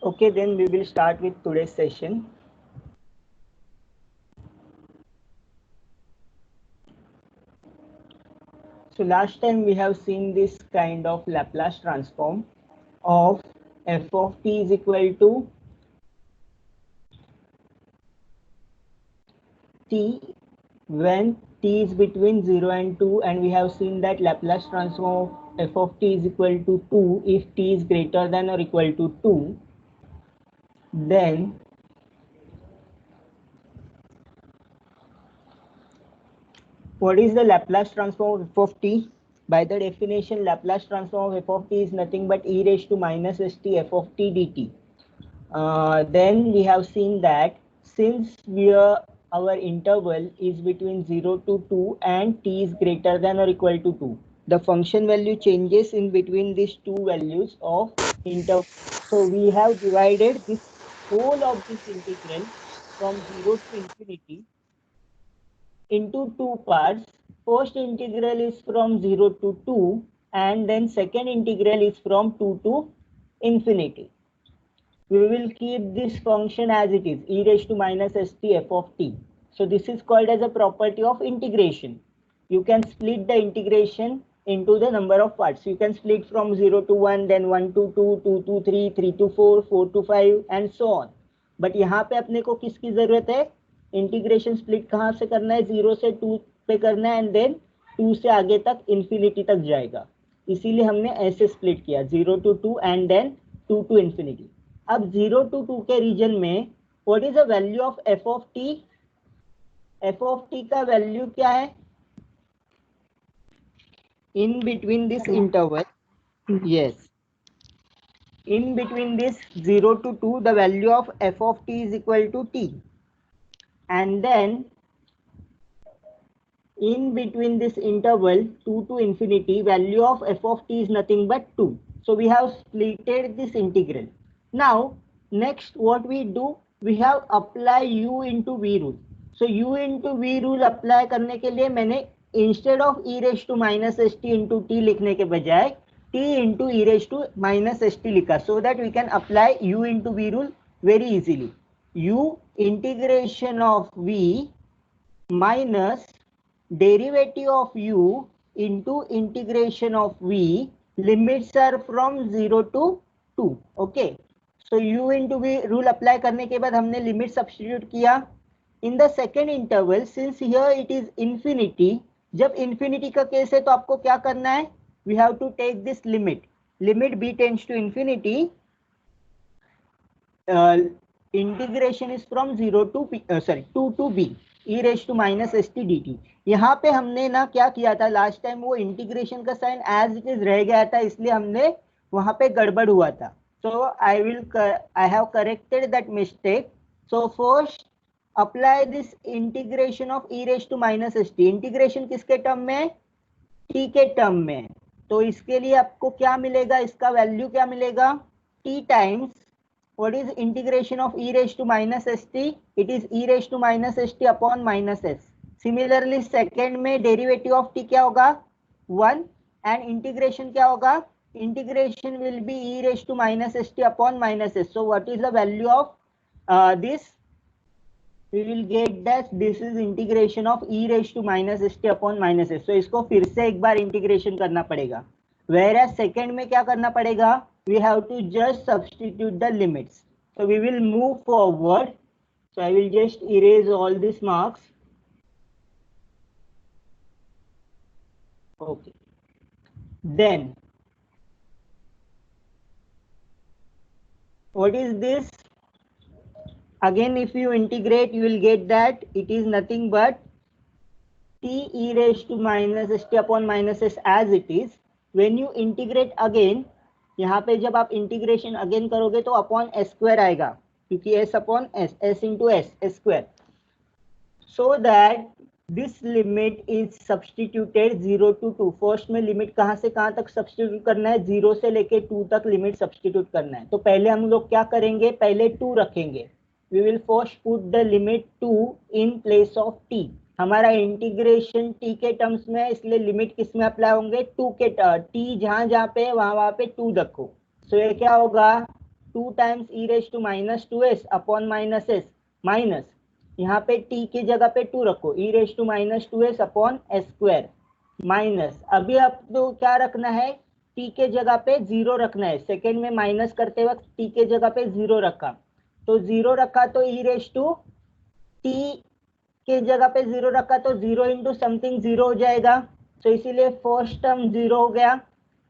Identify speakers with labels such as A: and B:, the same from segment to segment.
A: Okay, then we will start with today's session. So last time we have seen this kind of Laplace transform of f of t is equal to t when t is between 0 and 2, and we have seen that Laplace transform of f of t is equal to 2 if t is greater than or equal to 2. Then what is the Laplace transform of f of t? By the definition, Laplace transform of f of t is nothing but e raised to minus st f of t dt. Then we have seen that since our interval is between 0 to 2 and t is greater than or equal to 2, the function value changes in between these two values of interval. So we have divided this whole of this integral from 0 to infinity into two parts. First integral is from 0 to 2, and then second integral is from 2 to infinity. We will keep this function as it is, e raised to minus st f of t. So this is called as a property of integration. You can split the integration into the number of parts. You can split from 0 to 1, then 1 to 2, 2 to 3, 3 to 4, 4 to 5 and so on. But यहाँ पे अपने को किसकी जरूरत है? Integration split कहाँ से करना है? 0 से 2 पे करना है, एंड देन 2 से आगे तक इन्फिनिटी तक जाएगा. इसीलिए हमने ऐसे स्प्लिट किया, 0 to 2 and then 2 to infinity. अब 0 to 2 के रीजन में what is the value of f of t? f of t का वैल्यू क्या है? In between this interval, yes, in between this 0 to 2, the value of f of t is equal to t, and then in between this interval 2 to infinity, value of f of t is nothing but 2. So we have splitted this integral. Now next what we do, we have apply u into v rule. So u into v rule apply करने के लिए मैंने instead of e raised to minus st into t लिखने के बजाय t into e raised to minus st लिखा, so that we can apply u into v rule very easily. U integration of v minus derivative of u into integration of v, limits are from 0 to 2. Okay, so u into v rule apply करने के बाद हमने limit substitute किया. In the second interval, since here it is infinity, जब infinity का case है तो आपको क्या करना है? We have to take this limit. Limit b tends to infinity. Integration is from 0 to 2 to b e raised to minus st dt. यहाँ पे हमने ना क्या किया था लास्ट टाइम, वो इंटीग्रेशन का साइन एज इट इज रह गया था, इसलिए हमने वहां पे गड़बड़ हुआ था. So I have corrected that mistake. So first apply this integration of e raised to minus st. Integration किसके टर्म में? t के टर्म में. तो इसके लिए आपको क्या मिलेगा? इसका वैल्यू क्या मिलेगा? t times what is integration of e raised to minus st? It is e raised to minus st upon minus s. Similarly second में derivative of t क्या होगा? 1, and integration क्या होगा? Integration will be e raised to minus st upon minus s. So what is the value of this? We will get that this is integration of e raised to minus st upon minus s. So इसको फिर से एक बार integration करना पड़ेगा. Whereas second में क्या करना पड़ेगा? We have to just substitute the limits. So we will move forward. So I will just erase all these marks. Okay. Then what is this? Again, if you integrate, you will get that it is nothing but t e raised to minus st upon minus s as it is. When you integrate again, यहाँ पे जब आप integration again करोगे तो upon S square आएगा, क्योंकि S upon S, S into S, S square. So that this limit is substituted 0 to 2. First में limit कहाँ से कहाँ तक सब्सटीट्यूट करना है? 0 से लेके 2 तक लिमिट सब्सटीट्यूट करना है. तो पहले हम लोग क्या करेंगे? पहले 2 रखेंगे. We will first put the limit 2 in place of t. हमारा इंटीग्रेशन टी के टर्म्स में है, इसलिए लिमिट किस में अप्लाई होंगे, टू के टी जहां जहां पे वहां पे टू रखो। सो ये क्या होगा, 2 times E raise to minus 2s upon minus S, minus यहाँ पे t की जगह पे 2 रखो, E raise to minus 2s upon S square, minus अभी आपको क्या रखना है, t के जगह पे 0 रखना है। सेकेंड में माइनस करते वक्त t के जगह पे 0 रखा, तो 0 रखा तो ई रेज टू t के जगह पे 0 रखा तो 0 इंटू समथिंग 0 हो जाएगा। तो इसीलिए फर्स्ट टर्म 0 हो गया।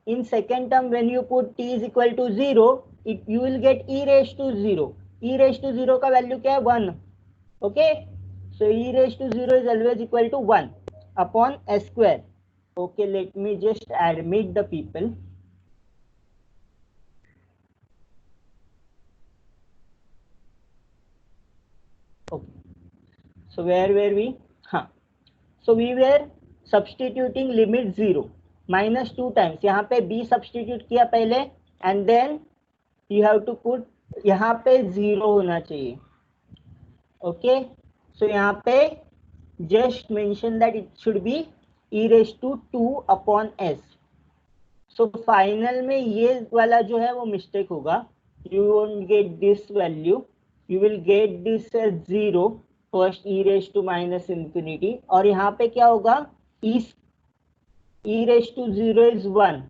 A: In second term when you put t is equal to 0, it you will get e raise to 0। e raise to 0 का वैल्यू क्या है, 1। Okay, so e raise to 0 is always equal to 1 upon s square. Okay, let me just admit the people. Okay, so where were we, हाँ, so we were substituting limit 0 minus 2 times, यहाँ पे b substitute किया पहले, and then you have to put, यहाँ पे 0 होना चाहिए। Okay, सो यहाँ पे just mention that it should be e raised to 2 upon s। So final में ये वाला जो है वो मिस्टेक होगा, you won't get this value, you will get this as 0 first e raise to minus infinity, और यहाँ पे क्या होगा, e raise to 0 is 1।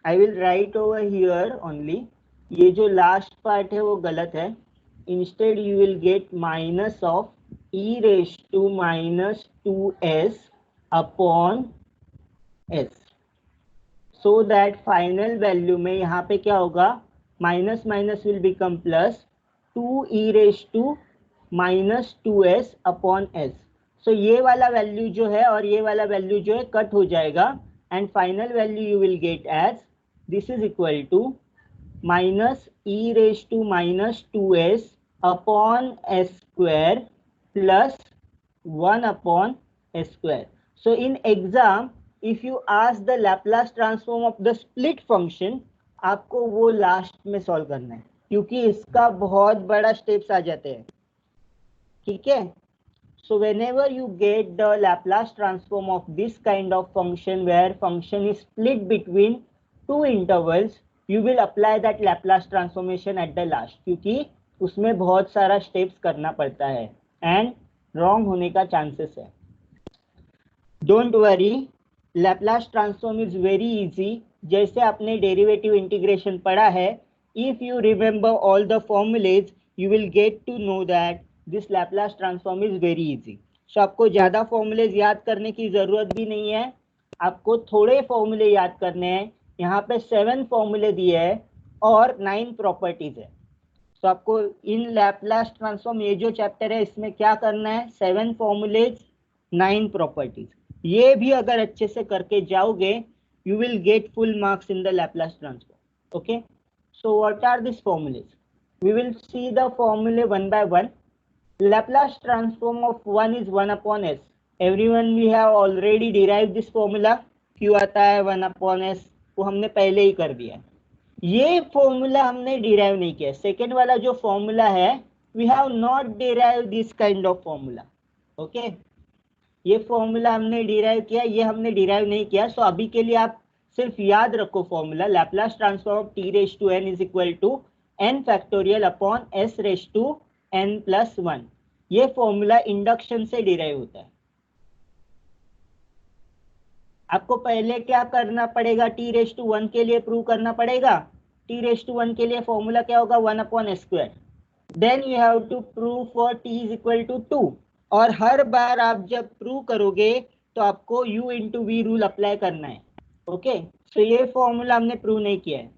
A: I will write over here only, ये जो लास्ट पार्ट है वो गलत है। Instead you will get minus of e raise to minus 2s upon s, so that final value में यहाँ पे क्या होगा, minus minus will become plus, 2 e raise to minus 2s upon s। सो ये वाला वैल्यू जो है और ये वाला वैल्यू जो है कट हो जाएगा, and final value you will get as this is equal to minus e raise to minus 2s upon s square plus 1 upon s square. So in exam, if you ask the Laplace transform of the split function, आपको वो last में solve करना है, क्योंकि इसका बहुत बड़ा steps आ जाते हैं। ठीक है, so whenever you get the Laplace transform of this kind of function where function is split between two intervals, you will apply that Laplace transformation at the last, क्योंकि उसमें बहुत सारा स्टेप्स करना पड़ता है एंड रॉन्ग होने का chances है। Don't worry, Laplace transform is very easy. जैसे आपने डेरिवेटिव इंटीग्रेशन पढ़ा है, if you remember all the formulae you will get to know that this Laplace transform is very easy. So आपको ज़्यादा formulas याद करने की ज़रूरत भी नहीं है, आपको थोड़े फॉर्मूले याद करने हैं। यहाँ पे 7 फॉर्मूले दिए हैं और 9 प्रॉपर्टीज है। तो आपको इन लैप्लास ट्रांसफॉर्म ये जो चैप्टर है इसमें क्या करना है, 7 फॉर्मूलेज 9 प्रॉपर्टीज, ये भी अगर अच्छे से करके जाओगे you will get full marks in the Laplace transform. Okay, so what are this formulae, we will see the formulae one by one. Laplace transform of 1 is 1 upon s, everyone we have already derived this formula. क्यों आता है 1 upon s, वो हमने पहले ही कर दिया है। ये फॉर्मूला हमने डिराइव नहीं किया। सेकेंड वाला जो फॉर्मूला है, we have not derive this kind of formula. Okay, ये फॉर्मूला हमने डिराइव किया, ये हमने डिराइव नहीं किया। सो अभी के लिए आप सिर्फ याद रखो formula, Laplace transform of t raise to n is equal to n factorial upon s raise to n plus 1। ये फॉर्मूला इंडक्शन से डिराइव होता है। आपको पहले क्या करना पड़ेगा, t रेज टू 1 के लिए प्रूव करना पड़ेगा। t रेज टू 1 के लिए फॉर्मूला क्या होगा, 1 upon s square. Then you have to prove for t is equal to 2, और हर बार आप जब प्रूव करोगे तो आपको u into v rule apply करना है। ओके, सो ये फॉर्मूला हमने प्रूव नहीं किया है,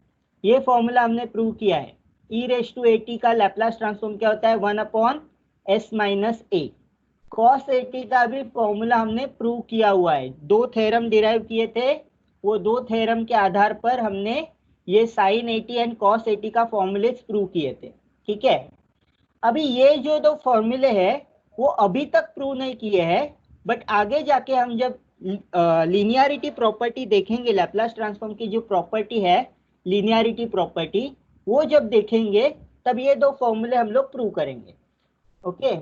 A: ये फॉर्मूला हमने प्रूव किया है। e रेज टू at का लैप्लास ट्रांसफॉर्म क्या होता है, 1 upon s minus a। cos 80 का भी फॉर्मूला हमने प्रूव किया हुआ है, 2 थ्योरम डिराइव किए थे, वो 2 थ्योरम के आधार पर हमने ये sin 80 एंड cos 80 का फॉर्मूलेज प्रूव किए थे। ठीक है, अभी ये जो 2 फॉर्मूले हैं वो अभी तक प्रूव नहीं किए हैं, बट आगे जाके हम जब लीनियरिटी प्रॉपर्टी देखेंगे, लैप्लास ट्रांसफॉर्म की जो प्रॉपर्टी है लीनियरिटी प्रॉपर्टी, वो जब देखेंगे तब ये दो फॉर्मूले हम लोग प्रूव करेंगे। ओके,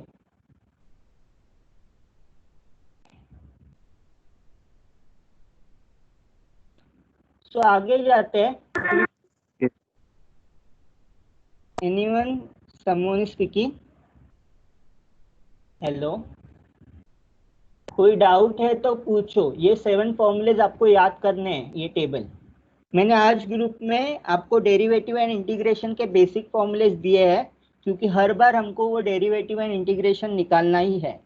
A: सो आगे जाते हैं। Anyone, someone speaking? हेलो, कोई डाउट है तो पूछो। ये 7 फॉर्मूलेज आपको याद करने हैं। ये टेबल मैंने आज ग्रुप में आपको डेरिवेटिव एंड इंटीग्रेशन के बेसिक फॉर्मूलेज दिए हैं, क्योंकि हर बार हमको वो डेरिवेटिव एंड इंटीग्रेशन निकालना ही है।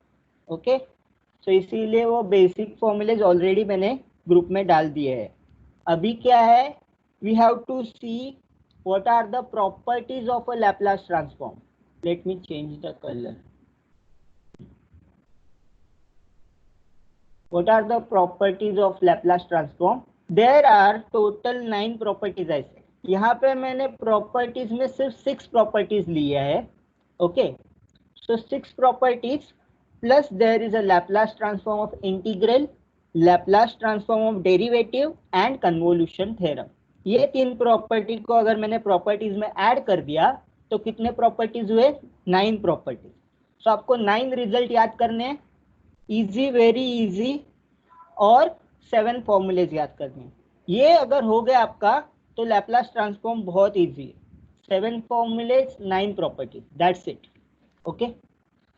A: ओके, तो इसीलिए वो बेसिक फॉर्मूलेज ऑलरेडी मैंने ग्रुप में डाल दिए हैं। अभी क्या है, we have to see what are the properties of a Laplace transform. Let me change the colour. What are the properties of Laplace transform? There are total 9 properties ऐसे। यहाँ पे मैंने प्रॉपर्टीज में सिर्फ 6 प्रॉपर्टीज लिया है। Okay, so 6 properties plus there is a Laplace transform of integral, Laplace transform of derivative and convolution theorem. ये 3 property को अगर मैंने प्रॉपर्टीज में ऐड कर दिया तो कितने प्रॉपर्टीज हुए? 9 प्रॉपर्टीज। सो आपको 9 रिजल्ट याद करने हैं, इजी, वेरी इजी, और 7 फॉर्मूलेज याद करने हैं। ये अगर हो गया आपका तो लैपलास ट्रांसफॉर्म बहुत इजी है। 7 formulas, 9 properties, that's it. Okay,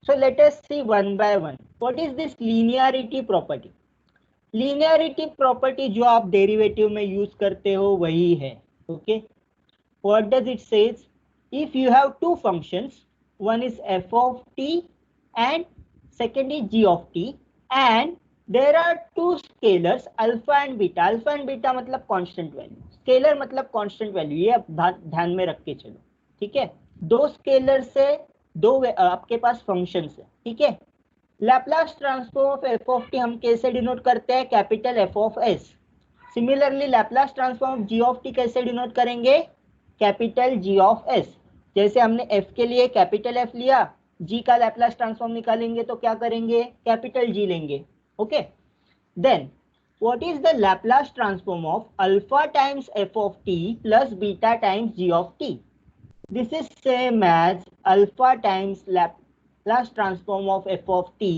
A: so let us see one by one. What is this linearity property? Linearity property जो आप डेरिवेटिव में यूज करते हो वही है। Okay, what does it says? If you have two functions, one is f of t and second is g of t, and there are two scalars alpha and beta. Alpha and beta मतलब constant value, scalar मतलब constant value, ये आप ध्यान में रख के चलो। ठीक है, दो स्केलर से दो आपके पास फंक्शंस है। ठीक है, Laplace transform of F of t हम कैसे डिनोट करते हैं? Capital F of s. Similarly Laplace transform of g of t कैसे डिनोट करेंगे? Capital G of s. जैसे हमने f के लिए कैपिटल F लिया, g का लैपलास ट्रांसफॉर्म निकालेंगे तो क्या करेंगे? कैपिटल G लेंगे। Okay, then what is the Laplace transform of alpha times f of t plus beta times g of t? This is same as alpha times Laplace transform of f of t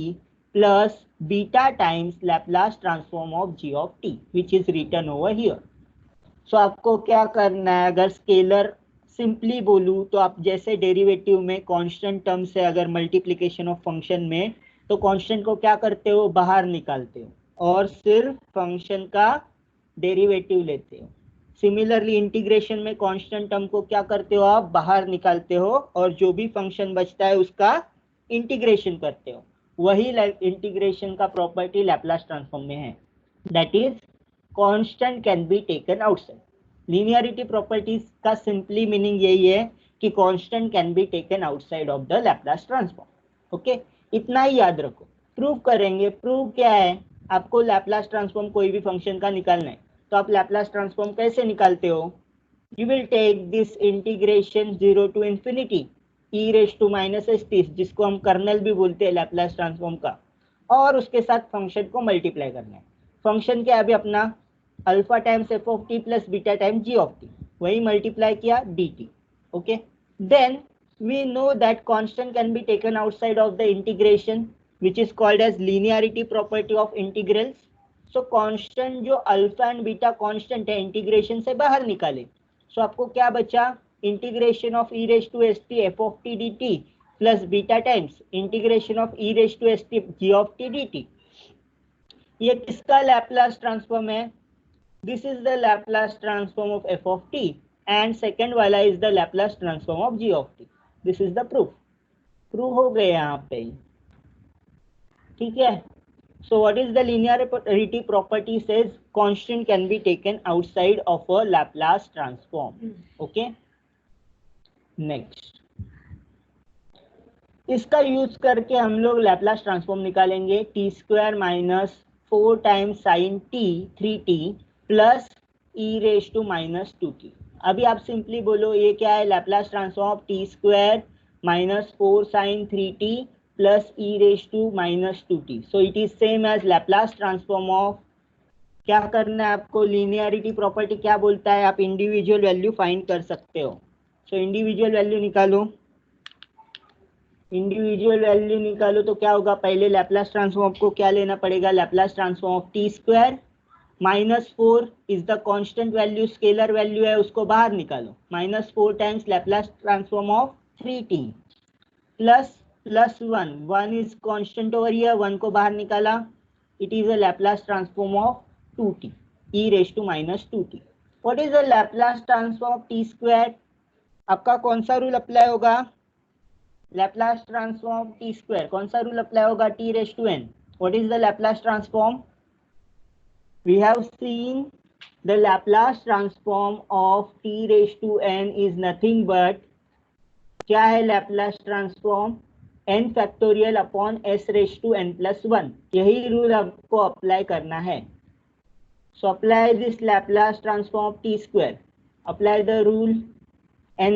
A: plus beta times Laplace transform of g of t, which is written over here. So आपको क्या करना है? अगर scalar simply बोलूँ तो आप जैसे derivative में कांस्टेंट टर्म से अगर मल्टीप्लिकेशन ऑफ फंक्शन में, तो कांस्टेंट को क्या करते हो? बाहर निकालते हो और सिर्फ फंक्शन का डेरिवेटिव लेते हो। सिमिलरली इंटीग्रेशन में कांस्टेंट टर्म को क्या करते हो? आप बाहर निकालते हो और जो भी फंक्शन बचता है उसका इंटीग्रेशन करते हो। वही इंटीग्रेशन का प्रॉपर्टी लैपलास ट्रांसफॉर्म में है, that is constant can be taken outside. Linearity properties का सिंपली मीनिंग यही है कि constant can be taken outside of the Laplace transform. Okay, इतना ही याद रखो। प्रूव करेंगे। प्रूव क्या है? आपको लैपलास ट्रांसफॉर्म कोई भी फंक्शन का निकालना है, तो आप लैपलास ट्रांसफॉर्म कैसे निकालते हो? You will take this integration 0 to infinity e raise to minus S t, जिसको हम कर्नल भी बोलते हैं लैपलास ट्रांसफॉर्म का, और उसके साथ फंक्शन को मल्टीप्लाई करना है। फंक्शन क्या है अभी अपना? Alpha times f of t plus beta times g of t, वही मल्टीप्लाई किया d t. Okay, then we know that constant can be taken outside of the integration, which is called as linearity property of integrals. So constant जो alpha and beta constant है, integration से बाहर निकाले। So आपको क्या बचा? Integration of e raise to s t f of t d t plus beta times integration of e raise to s t g of t d t. ये किसका Laplace transform है? This is the Laplace transform of f of t, and second वाला is the Laplace transform of g of t. This is the proof. Proof हो गए यहाँ पे। ठीक है, so what is the linearity property? Says constant can be taken outside of a Laplace transform. Okay, next इसका use करके हम लोग लैपलास ट्रांसफॉर्म निकालेंगे। T square minus 4 times sine t 3t plus e raise to minus 2t। अभी आप simply बोलो ये क्या है? Laplace transform of T square minus 4 sine 3t plus e raise to minus 2t। So it is same as Laplace transform of, क्या करना है आपको? लीनियरिटी प्रॉपर्टी क्या बोलता है? आप इंडिविजुअल वैल्यू फाइंड कर सकते हो। सो इंडिविजुअल वैल्यू निकालो, इंडिविजुअल वैल्यू निकालो तो क्या होगा, पहले लैप्लास ट्रांसफॉर्म को क्या लेना पड़ेगा, Laplace transform of T square, -4 is the constant value, scalar value है, उसको बाहर निकालो, -4 times Laplace transform of 3t +1, 1 is constant over here, 1 को बाहर निकाला, it is a Laplace transform of 2t e⁻²t। What is the Laplace transform of T square, आपका कौन सा रूल अप्लाई होगा, लैप्लास ट्रांसफॉर्म टी स्क्वायर कौन सा rule apply होगा, t⁻n। What is the Laplace transform, we have seen the Laplace transform of t⁻n is nothing but क्या है Laplace transform, n factorial upon s⁻n+1, यही rule आपको apply करना है। So apply this Laplace transform of t square, apply the rule n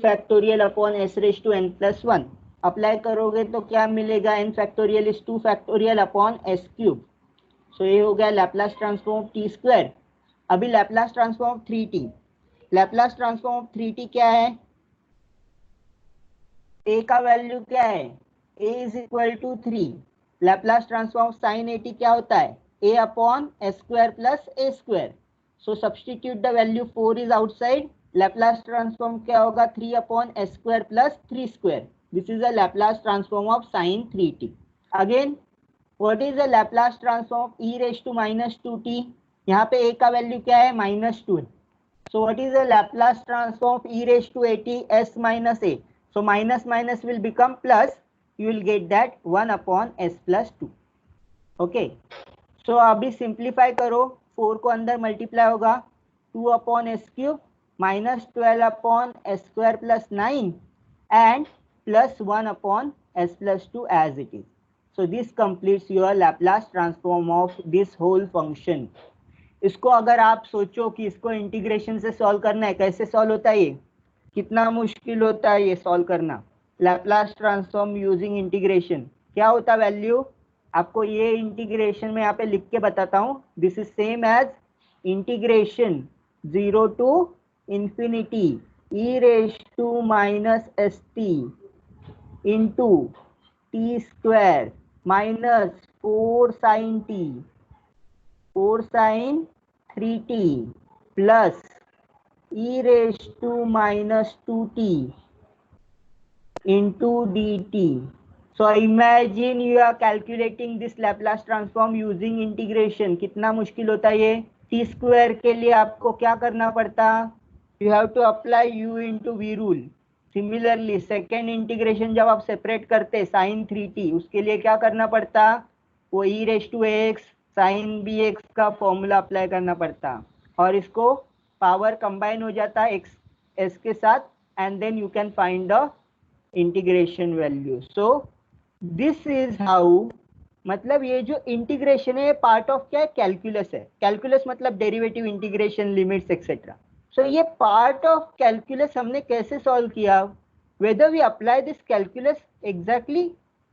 A: factorial upon s⁻n+1, apply करोगे तो क्या मिलेगा, n factorial is 2 factorial upon s³। So ये हो गया Laplace transform of T square. अभी Laplace transform of 3t, Laplace transform of 3t क्या है, a का वैल्यू क्या है, a is equal to 3, Laplace transform of sine 80 क्या होता है, a upon s² plus a²। So substitute the value, 4 is outside, Laplace transform क्या होगा, 3 upon s² plus 3², this is a Laplace transform of sign 3t। Again What is the Laplace transform of e⁻²t, यहाँ पे a का value क्या है, -2, so what is the Laplace transform of e⁻80 s-a, so minus minus will become plus, you will get that 1 upon s+2। okay, so अभी simplify करो, 4 को अंदर multiply होगा, 2 upon s³ -12 upon s² plus 9 and +1 upon s+2 as it is। So this completes your Laplace transform of this whole function। इसको अगर आप सोचो कि इसको इंटीग्रेशन से सॉल्व करना है, कैसे सॉल्व होता है, ये कितना मुश्किल होता है ये सॉल्व करना, लैप्लास ट्रांसफॉर्म यूजिंग इंटीग्रेशन। क्या होता है वैल्यू, आपको ये इंटीग्रेशन में यहाँ पे लिख के बताता हूँ, this is same as integration 0 to infinity e⁻st into t square -4 sin t 4 sin 3t plus e⁻²t into dt। So imagine you are calculating this Laplace transform using integration, कितना मुश्किल होता है ये, t स्क्वायर के लिए आपको क्या करना पड़ता, you have to apply u into v rule। Similarly second integration जब आप सेपरेट करते साइन 3t, उसके लिए क्या करना पड़ता, वो e⁻x sin bx का फॉर्मूला अप्लाई करना पड़ता, और इसको पावर कंबाइन हो जाता है x s के साथ, and then you can find the integration value. So this is how, मतलब ये जो इंटीग्रेशन है पार्ट ऑफ क्या है, कैलकुलस है। कैलकुलस मतलब डेरिवेटिव, इंटीग्रेशन, लिमिट्स एक्सेट्रा। सो ये पार्ट ऑफ कैलकुलस हमने कैसे सॉल्व किया, whether we apply this calculus exactly,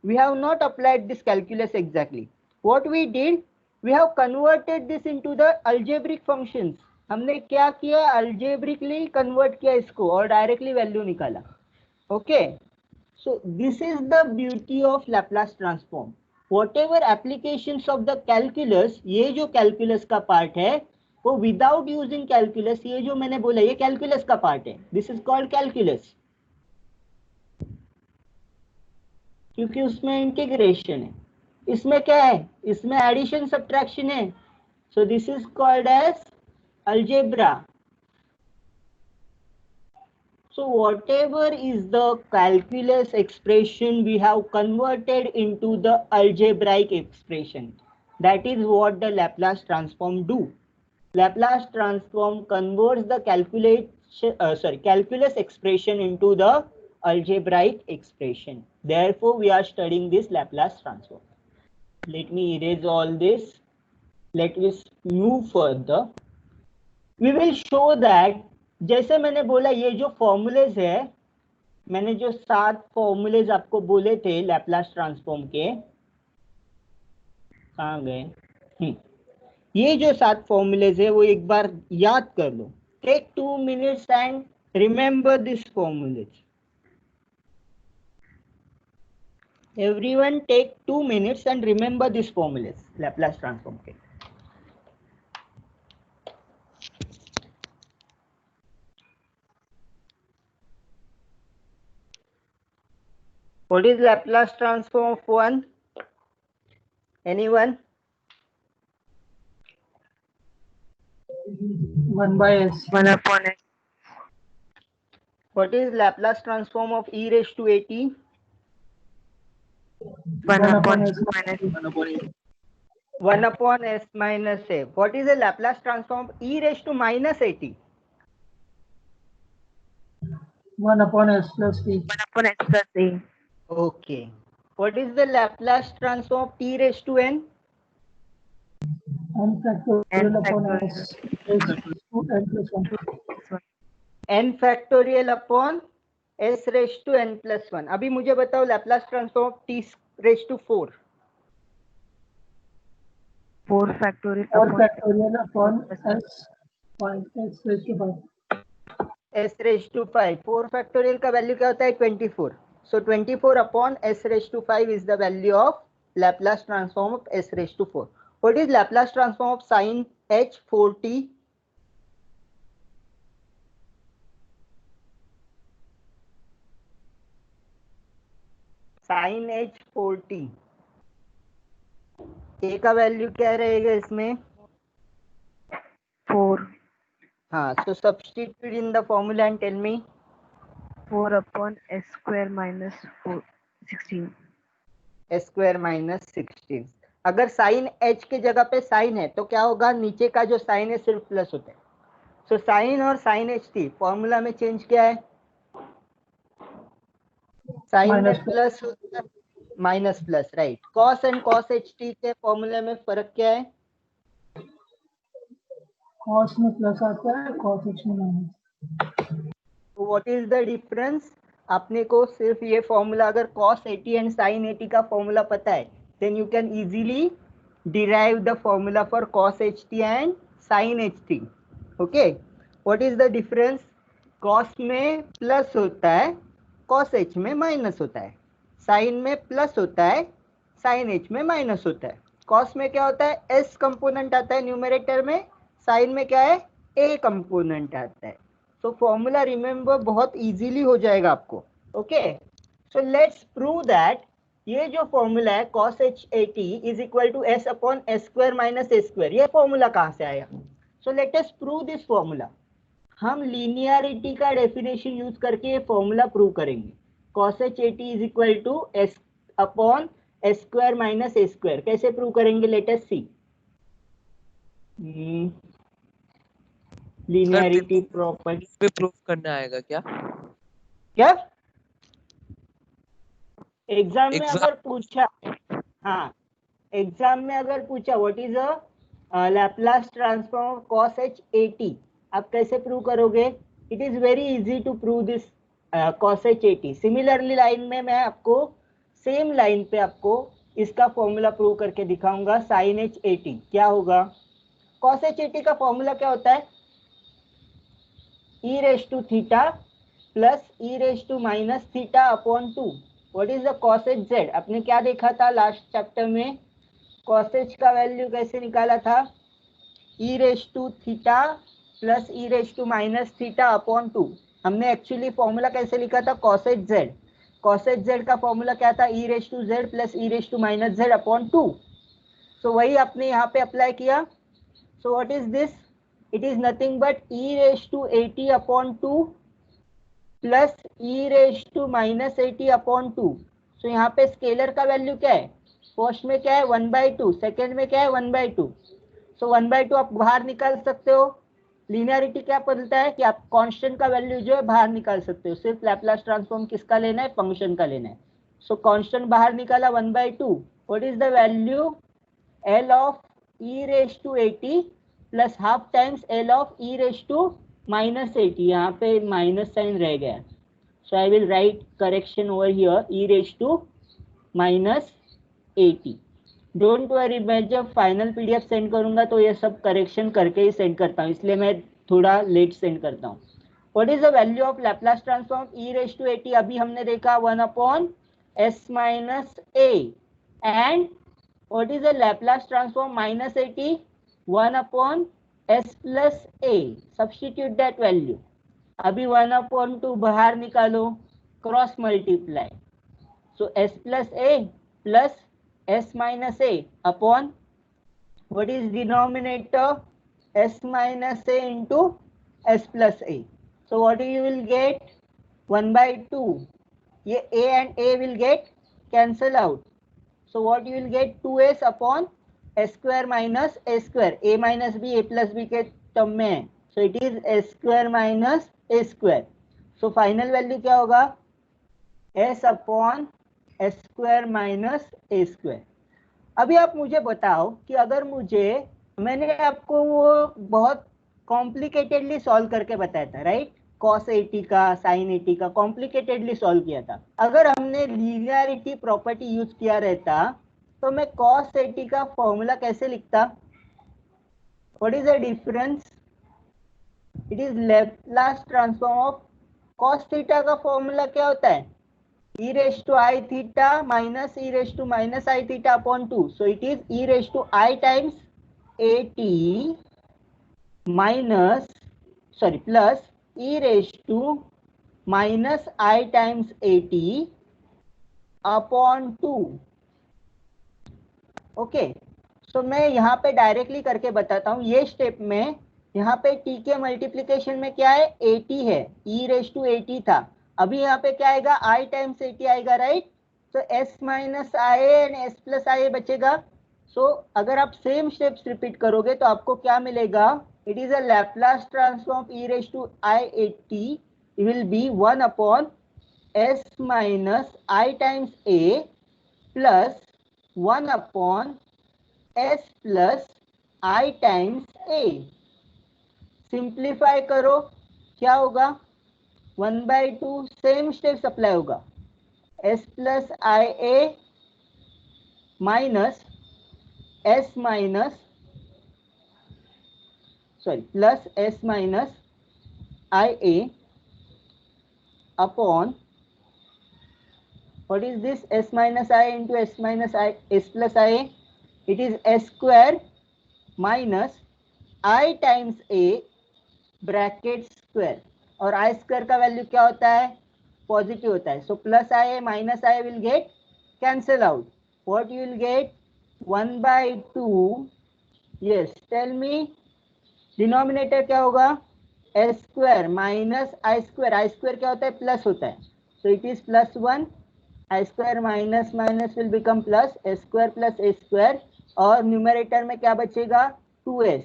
A: we have not applied this calculus exactly, what we did, we have converted this into the algebraic functions। हमने क्या किया, algebraically convert किया इसको और डायरेक्टली वैल्यू निकाला। Okay, so this is the beauty of Laplace transform। whatever applications of the calculus, ये जो calculus का पार्ट है वो विदाउट यूजिंग कैलकुलस, ये जो मैंने बोला ये कैलकुलस का पार्ट है, दिस इज कॉल्ड कैलकुलस, क्योंकि उसमें इंटीग्रेशन है। इसमें क्या है, इसमें एडिशन सब्ट्रैक्शन है, so this is called as algebra. So whatever is the calculus expression we have converted into the algebraic expression, that is what the Laplace transform do। Laplace transform converts the calculus expression into the algebraic expression, therefore we are studying this Laplace transform। Let me erase all this, let us move further। We will show that, जैसे मैंने बोला ये जो formulas है, मैंने जो 7 formulas आपको बोले थे लैप्लास ट्रांसफॉर्म के, कहाँ गए, ये जो 7 फॉर्मूलेज है वो एक बार याद कर लो। Take 2 minutes and Remember these formulas. Everyone take 2 minutes and remember these formulas, Laplace transform के. What is Laplace transform of 1? Anyone?
B: 1 by s.
C: 1 upon s.
A: What is Laplace transform of e raised to at?
C: 1 upon s minus
A: 1 upon s minus a. What is the Laplace transform of e raised to minus at?
B: 1 upon s plus t.
C: 1 upon s plus a.
A: Okay. What is the Laplace transform of t raised to n?
B: n factorial upon
C: factorial.
B: s raised to n plus 1.
A: n factorial upon s raised to n plus 1. अभी मुझे बताओ Laplace transform of t raised to 4.
C: 4 factorial
B: 4
C: upon
B: factorial upon s 5 s raised to 5.
A: s raised to 5. 4 factorial का value क्या होता है? 24. So 24 upon s raised to 5 is the value of Laplace transform of s raised to 4. What is Laplace transform of sin h 4t? sin h 4t. a का value क्या रहेगा इसमें?
C: 4.
A: हाँ, so substitute in the formula and tell me.
C: 4 upon s square minus 16.
A: s square minus 16. अगर sign h के जगह पे sign है तो क्या होगा? नीचे का जो साइन है सिर्फ प्लस होता है. सो साइन और साइन एच टी फॉर्मूला में चेंज क्या है? साइन में प्लस होता है, minus plus, right. Cos and cos H T के फॉर्मूले में फर्क क्या है?
B: cos में प्लस आता है, cos h में minus.
A: What is the difference? आपने को सिर्फ ये फॉर्मूला, अगर cos 80 एंड sin 80 का फॉर्मूला पता है, then you can easily derive the formula for cos ht and sin ht. Okay, what is the difference? cos में प्लस होता है, cos h में माइनस होता है. sin में प्लस होता है, sin h में माइनस होता है. cos में क्या होता है? s कंपोनेंट आता है न्यूमरेटर में, sin में क्या है? a कंपोनेंट आता है. तो फॉर्मूला रिमेंबर बहुत इजीली हो जाएगा आपको. Okay, so let's prove that ये जो फॉर्मूला है cos h at is equal to s upon s square minus a square, ये फॉर्मूला कहाँ से आया? So let us prove this formula. हम लीनियरिटी का डेफिनेशन यूज करके ये फॉर्मूला प्रूव करेंगे. cos h at is equal to s upon s square minus a square. कैसे प्रूव करेंगे? Let us see. Linearity property
D: पे प्रूफ करना आएगा क्या?
A: क्या एग्जाम में अगर पूछा, हाँ एग्जाम में अगर पूछा what is a Laplace transform of cos h at, आप कैसे प्रूव करोगे? It is very easy to prove this cos h at. Similarly line में मैं आपको सेम लाइन पे आपको इसका फॉर्मूला प्रूव करके दिखाऊंगा. sin h at क्या होगा? cos h at का फॉर्मूला क्या होता है? e raised to theta plus e raised to minus theta upon 2. What is the cos h z? आपने क्या देखा था लास्ट चैप्टर में? cos h का वैल्यू कैसे निकाला था? e raised to theta plus e raised to minus theta upon 2. हमने एक्चुअली फॉर्मूला कैसे लिखा था? cos h z. cos h z का फॉर्मूला क्या था? e raised to z plus e raised to minus z upon 2. So वही आपने यहाँ पे अप्लाई किया. So what is this? It is nothing but e raised to 80 upon 2 plus e raised to minus 80 upon 2. So यहाँ पे scalar का value क्या है? फर्स्ट में क्या है? 1/2. सेकेंड में क्या है? 1/2. So 1/2 आप बाहर निकाल सकते हो. लीनियरिटी क्या बोलता है कि आप कांस्टेंट का वैल्यू जो है बाहर निकाल सकते हो. सिर्फ लैप्लास ट्रांसफॉर्म किसका लेना है? फंक्शन का लेना है. सो कांस्टेंट बाहर निकाला 1/2. What is the value? L of e raised to 80 plus half times L of e raised to minus 80. यहाँ पे माइनस साइन रह गया, so I will write correction over here, e raised to minus 80. Don't worry, मैं जब final PDF send करूंगा तो ये सब करेक्शन करके ही सेंड करता हूँ, इसलिए मैं थोड़ा लेट सेंड करता हूँ. What is the value of Laplace transform e raise to at? अभी हमने देखा 1/s minus a, and what is the Laplace transform minus at? 1/s plus a. Substitute that value. अभी 1/2 बाहर निकालो, cross multiply. So s plus a plus s minus a upon what is denominator? S minus a into s plus a. So what you will get? 1/2. ये a and a will get cancel out. So what you will get? 2s upon s square minus a square. A minus b a plus b के term में है. So it is s square minus a square. So final value क्या होगा? s upon S square minus A square. अभी आप मुझे बताओ कि अगर मैंने आपको वो बहुत कॉम्प्लिकेटेडली सॉल्व करके बताया था, राइट? कॉस 80 का साइन 80 का कॉम्प्लिकेटेडली सॉल्व किया था. अगर हमने लीनियरिटी प्रॉपर्टी यूज किया रहता तो मैं कॉस 80 का फॉर्मूला कैसे लिखता? What is the difference? It is Laplace transform of cos theta. का फॉर्मूला क्या होता है? e raised to I theta minus e raised to minus I theta upon 2. So it is e raised to I times at minus, plus e raised to minus I times at upon 2. Okay, सो मैं यहाँ पे directly करके बताता हूँ. ये step में यहाँ पे t के मल्टीप्लीकेशन में क्या है? 80 है, e रेज टू 80 था. अभी यहाँ पे क्या आएगा? I टाइम्स 80 आएगा, राइट? तो s minus I and s plus I बचेगा. सो अगर आप सेम स्टेप्स रिपीट करोगे तो आपको क्या मिलेगा? It is a Laplace transform e raise to i 80 will be 1/s minus i times a plus 1/s plus i times a. Simplify करो, क्या होगा? 1/2 सेम स्टेप्स अप्लाई होगा. s plus i a minus s minus plus s minus i a upon what is this? s minus I into s minus I, s plus I. It is s square minus I times a bracket square. और आई square का value क्या होता है? Positive होता है. So plus i minus i will get cancel out. What you will get? 1/2. Yes, tell me. Denominator क्या होगा? S square minus i square. I square क्या होता है? प्लस होता है. So it is +1. I square minus minus will become plus, s square plus a square. और numerator में क्या बचेगा? 2s,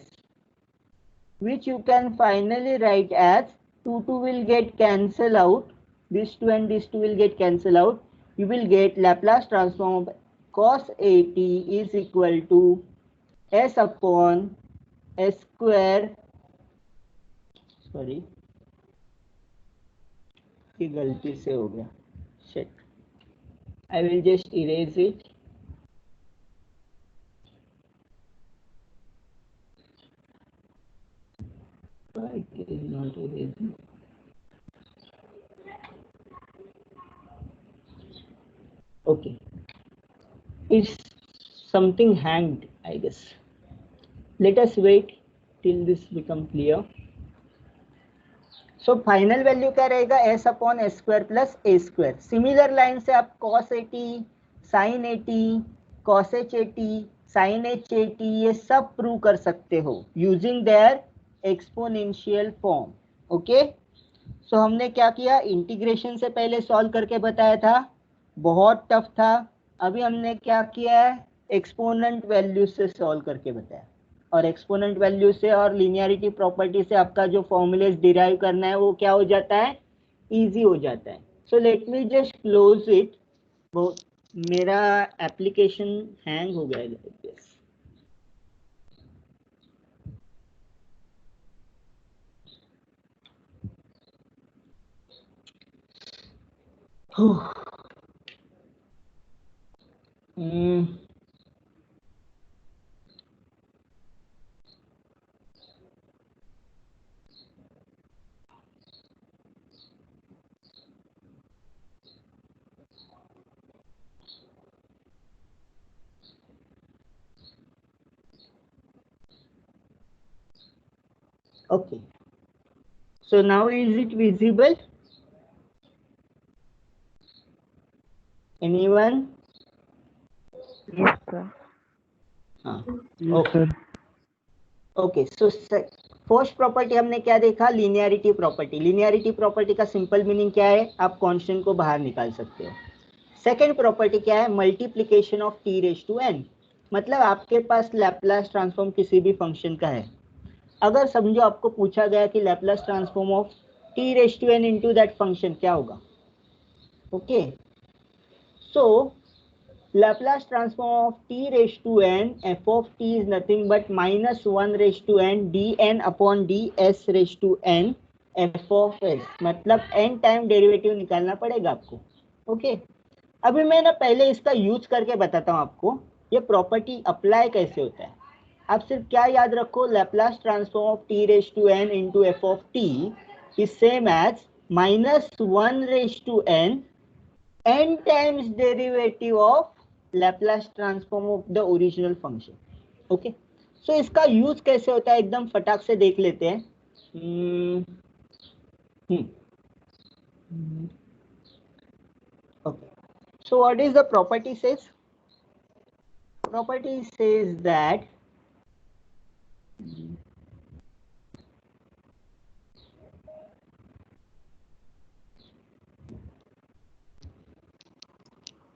A: which you can finally write as 2 will get cancel out. This 2 and this 2 will get cancel out. You will get Laplace transform of cos 80 is equal to s upon s square. Sorry, ये गलती से हो गया. Shit. I will just erase it. Why it is not erasing? Okay, it's something hanged, I guess. Let us wait till this become clear. So final value क्या रहेगा? s upon s square plus a square. Similar line से आप cos 80, sin 80, cos h 80, sin h 80 ये सब prove कर सकते हो using their exponential form. Okay, so हमने क्या किया? इंटीग्रेशन से पहले सॉल्व करके बताया था, बहुत टफ था. अभी हमने क्या किया है? एक्सपोनेंट वैल्यू से सॉल्व करके बताया. और एक्सपोनेंट वैल्यू से और लीनियरिटी प्रॉपर्टी से आपका जो फॉर्मूलेस डिराइव करना है वो क्या हो जाता है? इजी हो जाता है. So let me just close it. मेरा एप्लीकेशन हैंग हो गया है. Okay. So now is it visible? Anyone?
C: Yes, sir.
A: Okay. Okay so first property हमने क्या देखा, लीनियरिटी प्रॉपर्टी. लीनियरिटी प्रॉपर्टी का सिंपल मीनिंग क्या है, आप कांस्टेंट को बाहर निकाल सकते हो. सेकंड प्रॉपर्टी क्या है, multiplication of t raise to n. मतलब आपके पास लैप्लास ट्रांसफॉर्म किसी भी फंक्शन का है, अगर समझो आपको पूछा गया कि Laplace transform of t raise to n into that function, क्या होगा. Okay so Laplace transform of t raised to n f of t is nothing but minus 1 raised to n dn upon ds raised to n f of s. मतलब n time derivative निकालना पड़ेगा आपको. Okay अभी मैं ना पहले इसका use करके बताता हूँ आपको ये प्रॉपर्टी अप्लाई कैसे होता है. आप सिर्फ क्या याद रखो, Laplace transform of t raised to n into f of t is same as minus 1 raised to n times derivative of Laplace transform of the original function. Okay so इसका use कैसे होता है एकदम फटाक से देख लेते हैं. Okay so what is the property says. Property says that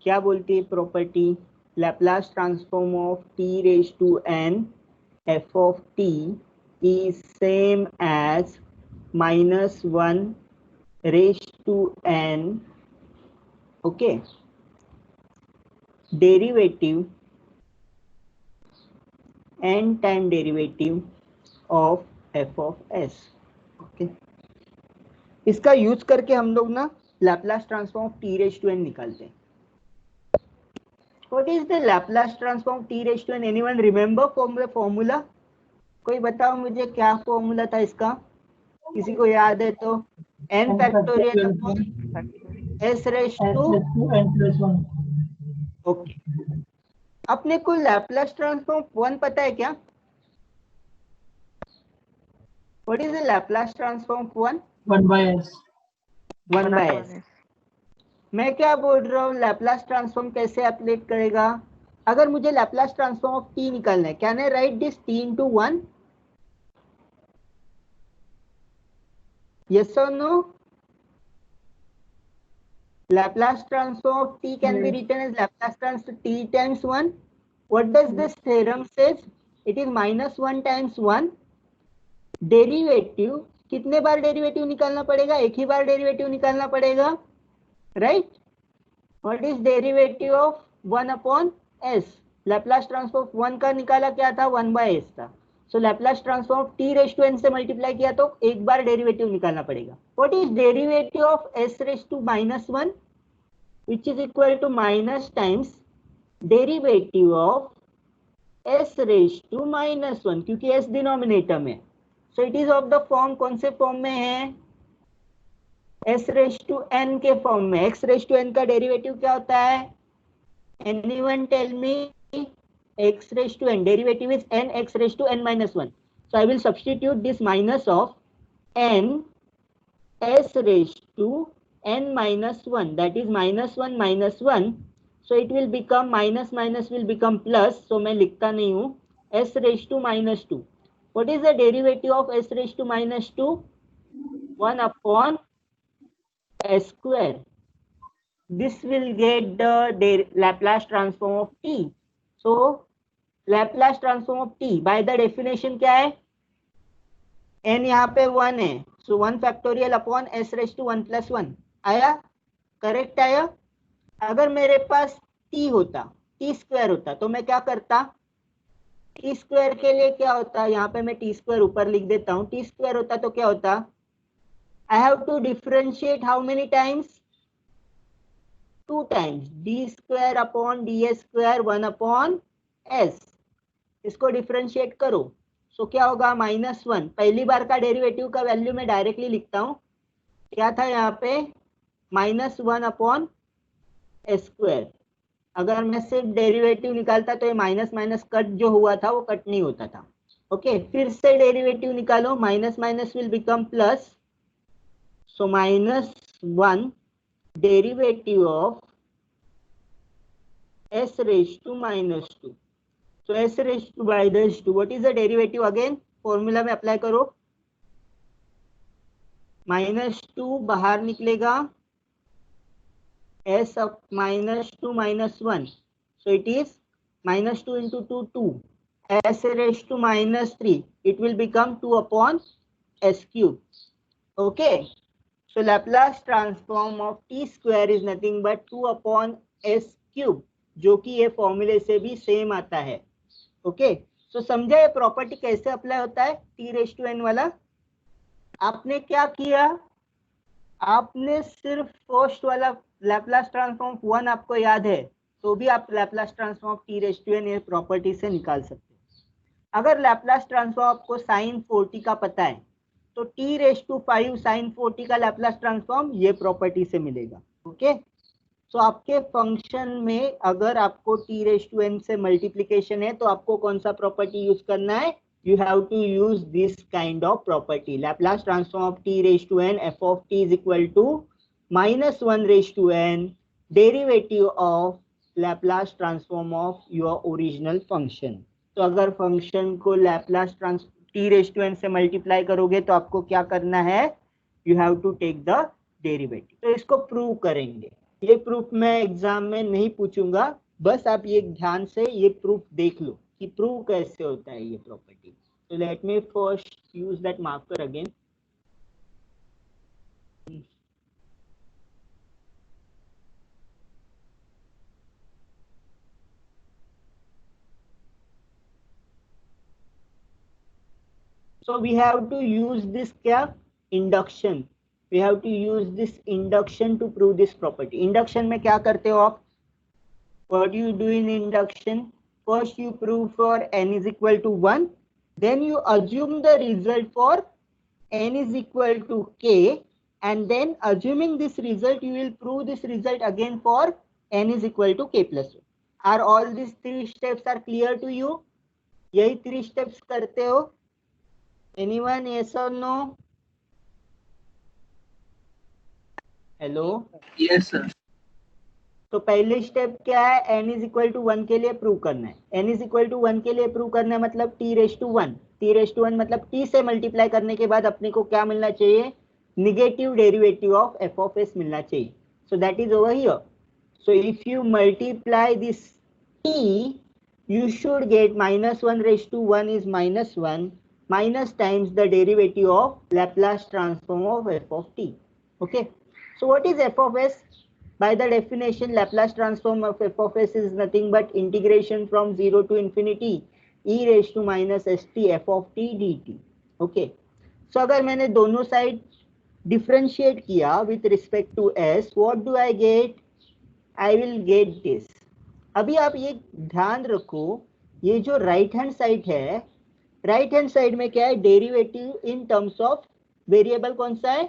A: क्या बोलती है property, Laplace transform of t raised to n f of t is same as minus 1 raised to n, okay, derivative n time derivative of f of s. okay इसका use करके हम लोग ना Laplace transform of t raised to n निकालते हैं. What is the Laplace transform t raised to n? Anyone remember from the formula? कोई बताओ मुझे क्या फॉर्मूला था इसका, किसी को याद है तो. n factorial upon s raised to
B: n plus 1.
A: Okay अपने को Laplace transform 1 पता है क्या. What is the Laplace transform 1?
B: 1 by s.
A: 1 by s. मैं क्या बोल रहा हूँ, Laplace transform कैसे एप्लीट करेगा. अगर मुझे Laplace transform of t निकालना है, can I right this t into 1? Yes or no? Laplace transform of t can be written as Laplace transform t times 1. What does this theorem says? It is minus 1 times 1. Derivative कितने बार derivative निकालना पड़ेगा, एक ही बार derivative निकालना पड़ेगा, right. What is derivative of 1 upon s. Laplace transform 1 का निकाला क्या था, 1 by s था. So Laplace transform t raise to n से मल्टीप्लाई किया तो एक बार डेरिवेटिव निकालना पड़ेगा. What is derivative of s raise to minus 1 which is equal to minus times derivative of s raise to minus 1, क्योंकि s denominator में. So it is of the form, कौन से फॉर्म में है, s रेज़ टू n के form में. x raise to n का derivative क्या होता है, anyone tell me. x raised to n derivative is n x raised to n minus 1. So I will substitute this minus of n s raised to n minus 1, that is minus 1 minus 1. So it will become minus minus will become plus. So मैं लिखता नहीं हूँ, s raised to minus 2. What is the derivative of s raised to minus 2? 1 upon s square. This will get the Laplace transform of t. So Laplace transform of t by the definition क्या है, n यहाँ पे 1 है, so 1 factorial upon s raised to 1 plus 1. आया, correct आया. अगर मेरे पास t होता, t स्क्वायर होता, तो मैं क्या करता, t स्क्वायर के लिए क्या होता, यहाँ पे मैं t स्क्वायर ऊपर लिख देता हूँ. t स्क्वायर होता तो क्या होता, I have to differentiate how many times, 2 times, d square upon ds square 1 upon s. इसको डिफरेंशिएट करो. सो क्या होगा, माइनस 1. पहली बार का डेरिवेटिव का वैल्यू मैं डायरेक्टली लिखता हूँ, क्या था यहाँ पे, माइनस 1 अपॉन एस स्क्वायर. अगर मैं सिर्फ डेरिवेटिव निकालता तो ये माइनस माइनस कट जो हुआ था वो कट नहीं होता था. ओके, फिर से डेरिवेटिव निकालो, minus minus will become plus, so -1 derivative of s raised to -2. So s raised to by this 2. What is the derivative again? Formula में अप्लाई करो, -2 बाहर निकलेगा, s of -2 -1. So it is -2 into 2, 2. S raised to -3. It will become 2 upon s cube. Okay. So Laplace transform of t square is nothing but 2 upon s cube, जो कि ये फॉर्मूले से भी सेम आता है. ओके, सो समझा ये प्रॉपर्टी कैसे अप्लाई होता है t⁻n वाला. आपने क्या किया, आपने सिर्फ फर्स्ट वाला लैप्लास ट्रांसफॉर्म 1 आपको याद है, तो भी आप लैप्लास ट्रांसफॉर्म t⁻n ये प्रॉपर्टी से निकाल सकते हैं. अगर लैप्लास ट्रांसफॉर्म आपको sin 4t का पता है, तो t⁵ sin 4t का लैप्लास ट्रांसफॉर्म ये प्रॉपर्टी से मिलेगा. ओके, तो आपके फंक्शन में अगर आपको t⁻n से मल्टीप्लीकेशन है, तो आपको कौन सा प्रॉपर्टी यूज करना है? You have to use this kind of property. Laplace transform of t⁻n f of t is equal to -1⁻n derivative of Laplace transform of your original function. तो अगर फंक्शन को Laplace t⁻n से multiply करोगे तो आपको क्या करना है? You have to take the derivative. तो इसको प्रूव करेंगे. ये प्रूफ मैं एग्जाम में नहीं पूछूंगा, बस आप ये ध्यान से ये प्रूफ देख लो कि प्रूव कैसे होता है ये property. So let me first use that marker again. So we have to use this क्या? Induction. We have to use this induction to prove this property. Induction में क्या करते हो आप? What do you do in induction? First you prove for n is equal to 1. Then you assume the result for n is equal to k, and then assuming this result, you will prove this result again for n is equal to k plus 1. Are all these 3 steps are clear to you? यही 3 steps करते हो? Anyone, yes or no? Hello,
B: Yes, sir.
A: तो पहले step क्या है? n is equal to 1 के लिए prove करना है. n इज इक्वल टू 1 के लिए प्रूव करना है मतलब t⁻1 मतलब t से मल्टीप्लाई करने के बाद अपने को क्या मिलना चाहिए? Negative derivative of f of s मिलना चाहिए. So that is over here. So if you multiply this t, you should get -1⁻1 is -1 minus times the derivative of Laplace transform of f of t. Okay, so what is f of s? By the definition, Laplace transform of f of s is nothing but integration from 0 to infinity e raised to -st f of t dt. Okay, so अगर मैंने दोनों side differentiate किया with respect to s, what do I get? I will get this. अभी आप ये ध्यान रखो, ये जो राइट हैंड साइड है, राइट हैंड साइड में क्या है? Derivative in terms of variable कौन सा है?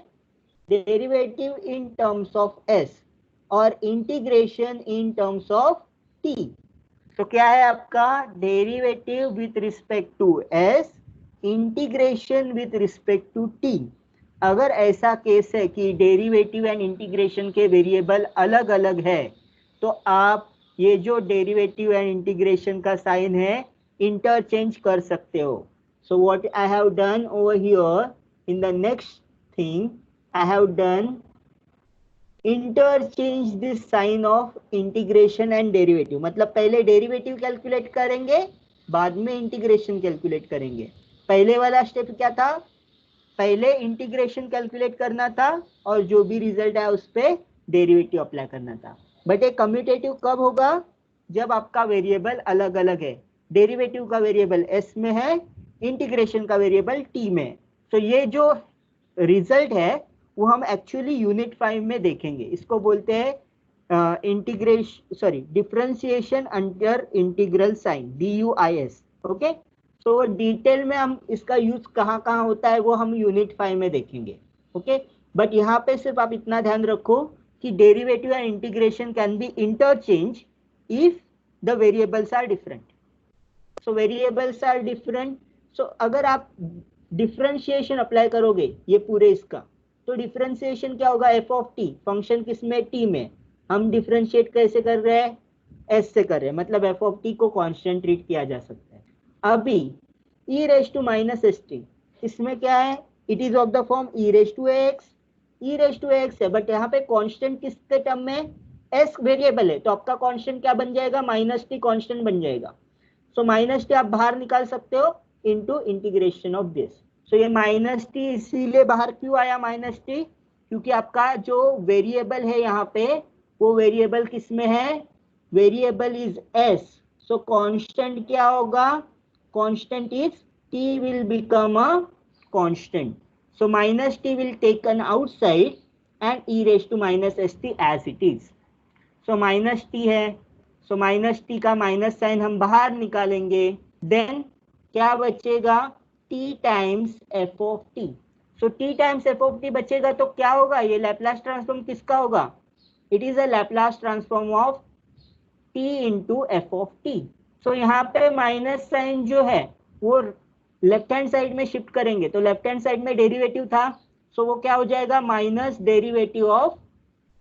A: Derivative in terms of s और integration in terms of t. तो क्या है आपका? Derivative with respect to s, integration with respect to t. अगर ऐसा केस है कि डेरिवेटिव एंड इंटीग्रेशन के वेरिएबल अलग अलग है, तो आप ये जो डेरिवेटिव एंड इंटीग्रेशन का साइन है इंटरचेंज कर सकते हो. So what I have done over here in the next thing, I have done interchange this sign of integration and derivative. मतलब पहले डेरिवेटिव कैलकुलेट करेंगे, बाद में इंटीग्रेशन कैलकुलेट करेंगे. पहले वाला स्टेप क्या था? पहले इंटीग्रेशन कैलकुलेट करना था और जो भी रिजल्ट है उस पर डेरिवेटिव अप्लाई करना था. बट एक कम्यूटेटिव कब होगा? जब आपका वेरिएबल अलग अलग है. डेरिवेटिव का वेरिएबल s में है, इंटीग्रेशन का वेरिएबल t में. तो ये जो रिजल्ट है वो हम एक्चुअली यूनिट 5 में देखेंगे. इसको बोलते हैं differentiation under integral sign, DUIS. Okay, तो डिटेल में हम इसका यूज कहाँ कहाँ होता है वो हम यूनिट 5 में देखेंगे. ओके, बट यहाँ पे सिर्फ आप इतना ध्यान रखो कि derivative and integration can be interchange if the variables are different. So variables are different, सो अगर आप डिफरेंशिएशन अप्लाई करोगे ये पूरे इसका, तो डिफरेंशिएशन क्या होगा, एफ ऑफ टी, फंक्शन किसमें, टी में, हम डिफरेंशिएट कैसे कर रहे हैं, एस से कर रहे हैं, मतलब एफ ऑफ टी को कांस्टेंट ट्रीट किया जा सकता है। अभी E raise to minus S T, इसमें क्या है, it is of the form E raise to X, E raise to X है, बट यहाँ पे कांस्टेंट किसके टर्म में, एस वेरिएबल है, तो आपका कांस्टेंट क्या बन जाएगा, माइनस टी कांस्टेंट बन जाएगा। सो माइनस टी आप बाहर निकाल सकते हो इनटू इंटीग्रेशन ऑफ दिस। सो ये माइनस टी इसीलिए बाहर क्यों आया माइनस टी, क्योंकि आपका जो वेरिएबल है यहाँ पे, वो वेरिएबल किस में है, variable is s. So constant क्या होगा, constant is t will become a constant. So minus t will taken outside and e raise to minus S t as it is. So minus t है, so minus t का minus sign हम बाहर निकालेंगे, then क्या बचेगा, t times f of T. So t times f of t बचेगा, तो क्या होगा, ये लैप्लास ट्रांसफॉर्म किसका होगा, it is a Laplace transform of T into F of T. So यहाँ पे माइनस साइन जो है वो लेफ्ट हैंड साइड में शिफ्ट करेंगे, तो लेफ्ट हैंड साइड में डेरिवेटिव था, सो वो क्या हो जाएगा, minus derivative of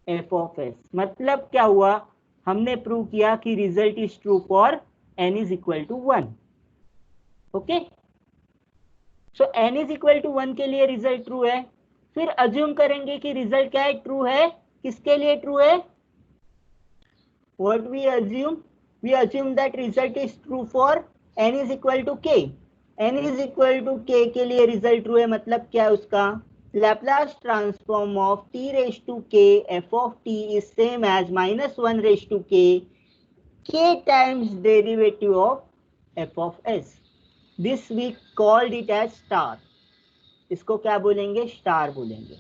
A: F of S. मतलब क्या हुआ, हमने प्रूव किया कि result is true for n is equal to 1। Okay, so n is equal to 1 के लिए रिजल्ट ट्रू है। फिर अज्यूम करेंगे कि रिजल्ट क्या है, ट्रू है, किसके लिए ट्रू है, what we assume that result is true for n is equal to k। n is equal to k के लिए रिजल्ट ट्रू है, मतलब क्या है उसका, Laplace transform of t raised to k f of t is same as minus 1 raised to k times derivative of f of s. This we called it as star. इसको क्या बोलेंगे, star बोलेंगे।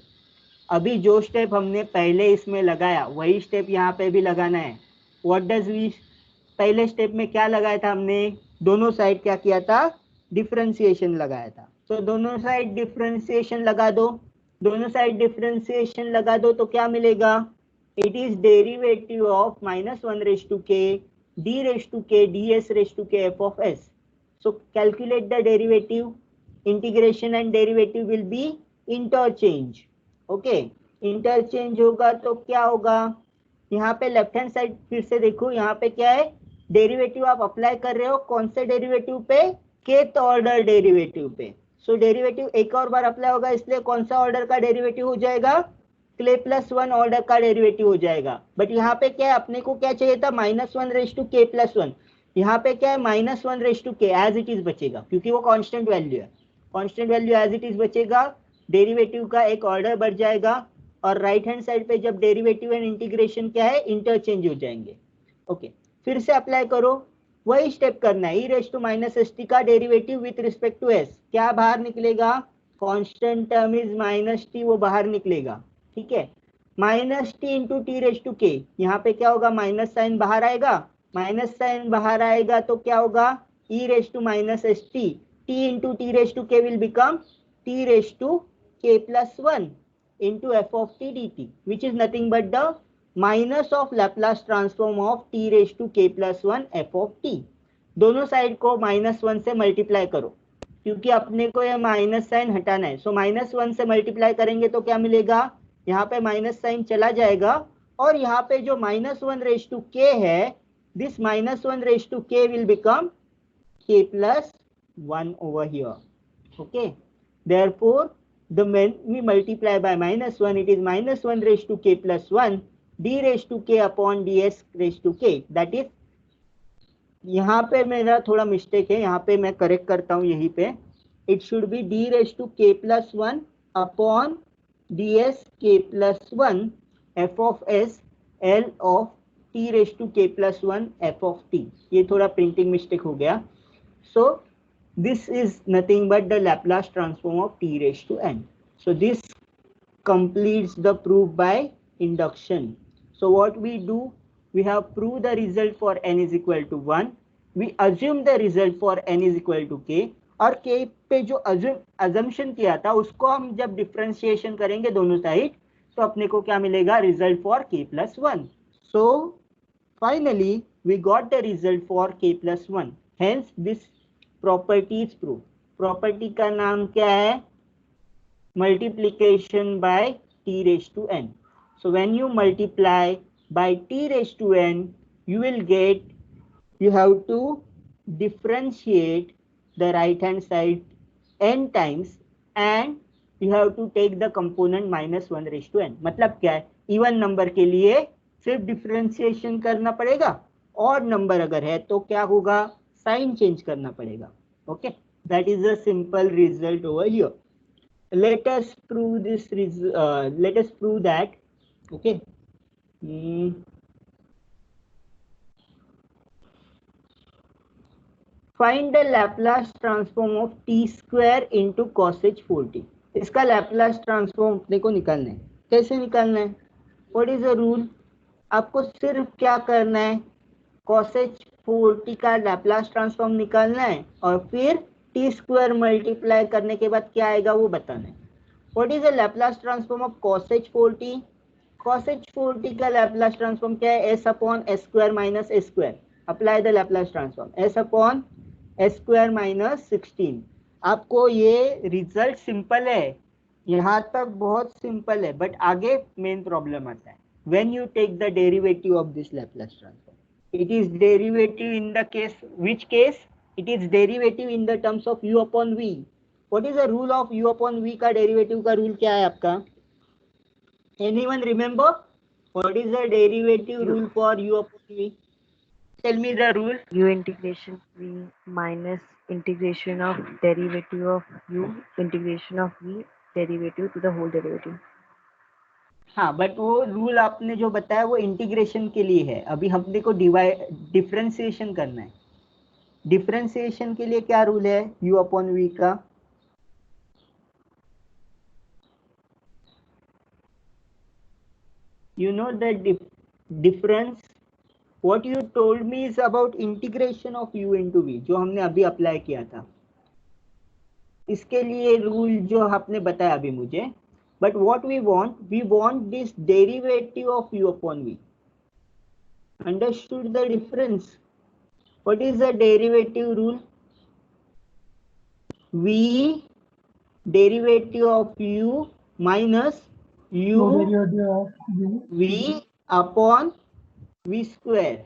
A: अभी जो स्टेप हमने पहले इसमें लगाया वही स्टेप यहाँ पे भी लगाना है। What does we, पहले स्टेप में क्या लगाया था हमने, दोनों साइड क्या किया था, डिफरेंशिएशन लगाया था। तो दोनों साइड डिफरेंशिएशन लगा दो, दोनों साइड डिफरेंशिएशन लगा दो तो क्या मिलेगा, it is derivative of minus 1 raise to k d raise to k d s raise to k f of s. So calculate the derivative, integration and derivative will be interchange. Okay, interchange होगा तो क्या होगा, यहाँ पे left hand side फिर से देखो, यहाँ पे क्या है, डेरिवेटिव आप अप्लाई कर रहे हो कौन से डेरिवेटिव पे, केथ ऑर्डर डेरिवेटिव पे। सो डेरिवेटिव एक और बार अप्लाई होगा, इसलिए कौन सा ऑर्डर का डेरिवेटिव हो जाएगा, क्ले प्लस 1 ऑर्डर का डेरिवेटिव हो जाएगा। बट यहाँ पे क्या है, अपने को क्या चाहिए था, माइनस 1 रेज टू के प्लस 1, यहाँ पे क्या है, minus 1 raise to k as it is बचेगा, क्योंकि वो कांस्टेंट वैल्यू है, constant value as it is बचेगा, डेरिवेटिव का एक ऑर्डर बढ़ जाएगा, और राइट हैंड साइड पे जब डेरिवेटिव एंड इंटीग्रेशन क्या है, इंटरचेंज हो जाएंगे। ओके, फिर से अप्लाई करो, वही स्टेप करना है, E raise to minus S T का derivative with respect to S, क्या बाहर निकलेगा, constant term is minus T, वो बाहर निकलेगा, ठीक है, minus T into T raise to K, यहाँ पे क्या होगा, माइनस साइन बाहर आएगा, माइनस साइन बाहर आएगा तो क्या होगा, E raise to minus S T, T into T raise to K will become T raise to के plus 1 into f of t dt, which is nothing but the minus of Laplace transform of t raised to k plus 1 f of t। दोनों side को -1 से multiply करो, क्योंकि अपने को ये minus sign हटाना है। सो -1 से मल्टीप्लाई करेंगे तो क्या मिलेगा, यहाँ पे माइनस साइन चला जाएगा, और यहाँ पे जो -1 रेज टू k है, this -1 raise to k will become k plus 1 over here। okay, therefore the when we multiply by -1, it is -1 raised to k plus 1 d raised to k upon ds raised to k, that is, यहाँ पे मेरा थोड़ा mistake है, यहाँ पे मैं correct करता हूँ, यहीं पे it should be d raised to k plus 1 upon ds k plus 1 f of s l of t raised to k plus 1 f of t। ये थोड़ा प्रिंटिंग मिस्टेक हो गया। so this is nothing but the Laplace transform of t raised to n। So this completes the proof by induction। So what we do, we have proved the result for n is equal to 1, we assume the result for n is equal to k, और k पे जो assumption किया था उसको हम जब differentiation करेंगे दोनों साइड, तो अपने को क्या मिलेगा, result for k plus 1। So finally we got the result for k plus 1, hence this property is proved। Property का नाम क्या है? Multiplication bye t raised to n. So when you multiply by t raised to n, you have to differentiate the right hand side n times and you have to take the component -1 raised to n. मतलब क्या है? Even number के लिए सिर्फ differentiation करना पड़ेगा, और number अगर है तो क्या होगा? साइन चेंज करना पड़ेगा. Okay, that is the simple result over here. Let us prove that. Okay. Find the Laplace transform of t square into cos h 4t. इसका Laplace transform अपने को निकालना है. कैसे निकालना है? What is the rule? आपको सिर्फ क्या करना है? cos h 4t का Laplace transform निकालना है और फिर t स्क्वायर मल्टीप्लाई करने के बाद क्या आएगा वो बताना है. What is the Laplace transform of cos h 4t? Cos h 4t का Laplace transform क्या है? s upon s square minus s square. Apply the Laplace transform. s upon s square minus 16. आपको ये रिजल्ट सिंपल है, यहाँ तक बहुत simple है, बट आगे मेन प्रॉब्लम आता है. When you take the derivative of this Laplace transform, it is derivative in the case, which case? It is derivative in the terms of u upon v. What is the rule of u upon v का derivative का rule क्या है आपका? Anyone remember? What is the derivative rule for u upon v? Tell me the rule.
C: U integration v minus integration of derivative of u integration of v derivative to the whole derivative.
A: हाँ, but वो rule आपने जो बताया वो integration के लिए है. अभी हमने को डिफरेंशिएशन करना है. डिफरेंशिएशन के लिए क्या रूल है u अपॉन v का? You know the difference. What you told me is about integration of u into v, जो हमने अभी अप्लाई किया था. इसके लिए रूल जो आपने बताया अभी मुझे. But what we want this derivative of u upon v. Understood the difference? What is the derivative rule? V derivative of u minus u
B: derivative of
A: v upon v square.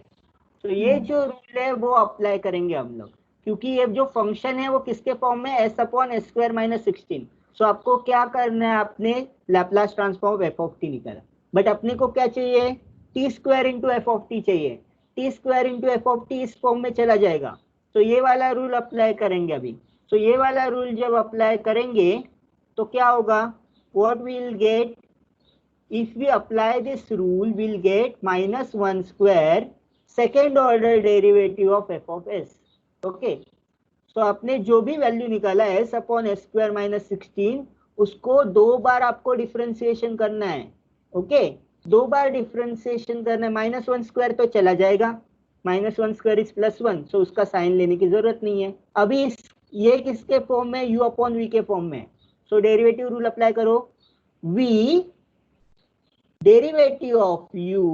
A: तो ये जो rule है वो apply करेंगे हम लोग, क्योंकि ये जो फंक्शन है वो किसके फॉर्म में? s upon s square minus 16. सो आपको क्या करना है? आपने Laplace transform f of t निकाला, बट अपने को क्या चाहिए? t square into f of t चाहिए. t square into f of t इस फॉर्म में चला जाएगा, तो ये वाला रूल अप्लाई करेंगे अभी. तो ये वाला रूल जब अप्लाई करेंगे तो क्या होगा? What will get? If we apply this rule, we'll get -1 square second order derivative of f of s. Okay. So आपने जो भी वैल्यू निकाला s upon s square minus 16, उसको 2 बार आपको डिफरेंशिएशन करना है. ओके, 2 बार डिफरेंशिएशन करना है. -1 स्क्वायर तो चला जाएगा, -1 स्क्वायर इज +1, सो उसका साइन लेने की जरूरत नहीं है. अभी ये किसके फॉर्म में? u अपॉन v के फॉर्म में. सो डेरिवेटिव रूल अप्लाई करो. v derivative of u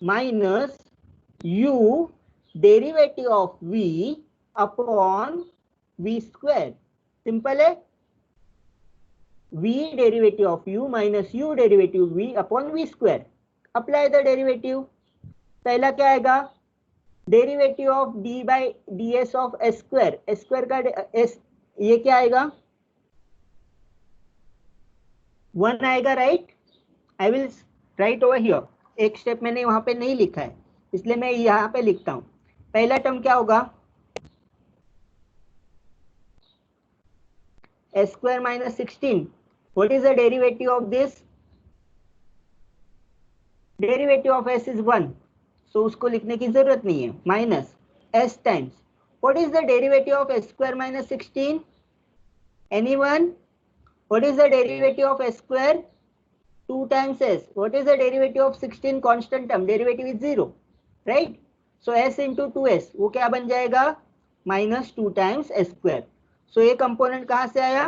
A: minus u derivative of v upon v square. Simple है. v derivative of u minus u derivative v upon v square. Apply the derivative. पहला क्या आएगा? Derivative of d by ds of s square. s square का s, ये क्या आएगा? 1 आएगा, right? I will write over here. एक step मैंने वहां पे नहीं लिखा है, इसलिए मैं यहाँ पे लिखता हूं. पहला टर्म क्या होगा? s square minus 16. What is the derivative of this? Derivative of s is 1, सो उसको लिखने की जरूरत नहीं है. Minus s times what is the derivative of s square minus 16? Anyone? What is the derivative of s square? 2 times s. What is the derivative of 16? Constant term. Derivative is 0, right? So s into 2s, वो क्या बन जाएगा? -2 times s square. So ये component कहाँ से आया?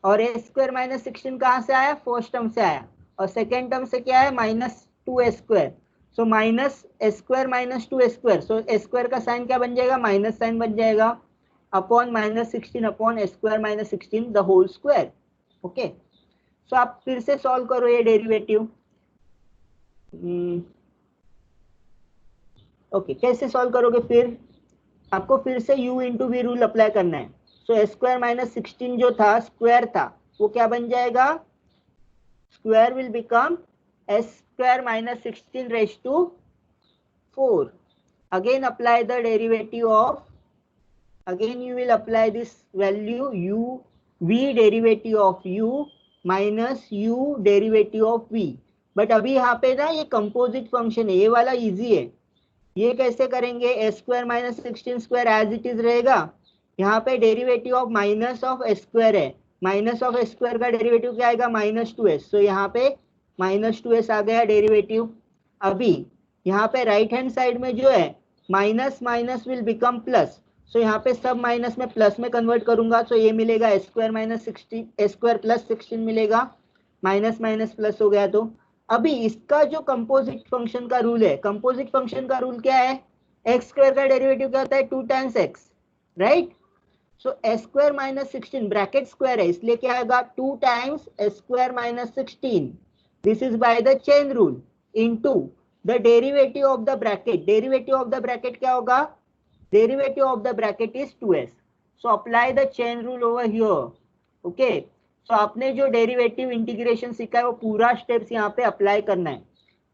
A: और s square minus 16 कहाँ से आया? फर्स्ट टर्म से आया. और सेकेंड टर्म से क्या है? -2s square. So minus s square minus 2s square. So s square का साइन क्या बन जाएगा? माइनस साइन बन जाएगा. Upon -16 upon s square minus 16 the whole square. Okay, so आप फिर से सॉल्व करो ये डेरिवेटिव। ओके, कैसे सॉल्व करोगे? फिर आपको फिर से u into v rule apply करना है। सो s स्क्वायर माइनस 16 जो था स्क्वायर था, वो क्या बन जाएगा? Square will become s square minus 16 raise to 4। Again apply the derivative of, again you will apply this value u v derivative of u minus u derivative of v। But अभी यहाँ पे ना ये कंपोजिट फंक्शन है, ये वाला easy है। ये कैसे करेंगे? s square minus 16 square as it is रहेगा। यहाँ पे derivative of minus of s square है, माइनस ऑफ s स्क्वायर का डेरिवेटिव क्या आएगा? -2s। सो यहाँ पे -2s आ गया डेरिवेटिव। अभी यहाँ पे राइट हैंड साइड में जो है minus minus will become plus. So यहाँ पे सब माइनस में प्लस में कन्वर्ट करूंगा, तो ये मिलेगा s square minus 16 s square plus 16 मिलेगा, माइनस माइनस प्लस हो गया। तो अभी इसका जो कंपोजिट फंक्शन का रूल है, कंपोजिट फंक्शन का रूल क्या है? x स्क्वायर का डेरिवेटिव क्या होता है? 2 times x, right? So s square minus 16 bracket square है, इसलिए क्या आएगा? 2 times s square minus 16, this is by the chain rule, into the derivative of the bracket. Derivative of the bracket क्या होगा? Derivative of the bracket is 2s। So apply the chain rule over here. Okay, so आपने जो derivative integration सीखा है वो पूरा steps यहाँ पे अप्लाई करना है।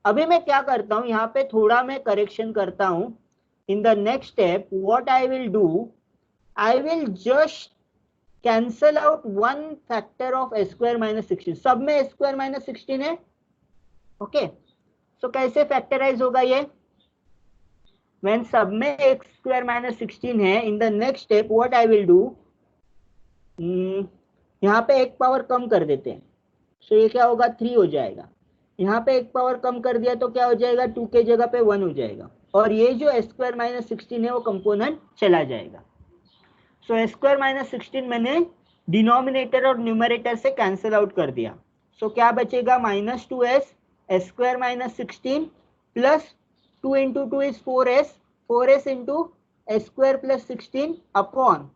A: अभी मैं क्या करता हूँ, यहाँ पे थोड़ा मैं करेक्शन करता हूँ। इन the next step what I will do, I will just cancel out one factor of s square minus 16। सब में s स्क्वायर माइनस 16 है। ओके, सो कैसे फैक्टराइज होगा ये? When सब में x स्क्वायर माइनस 16 है, इन the next step what I will do, यहाँ पे एक पावर कम कर देते हैं। सो ये क्या होगा? 3 हो जाएगा। यहाँ पे एक पावर कम कर दिया तो क्या हो जाएगा? 2 के जगह पे 1 हो जाएगा, और ये जो s स्क्वायर माइनस 16 है वो कंपोनेंट चला जाएगा। सो s स्क्वायर माइनस 16 मैंने डिनोमिनेटर और न्यूमरेटर से कैंसिल आउट कर दिया। सो क्या बचेगा? -2s s square minus 16 plus 2 into 2 is 4s, 4s into s square plus 16 upon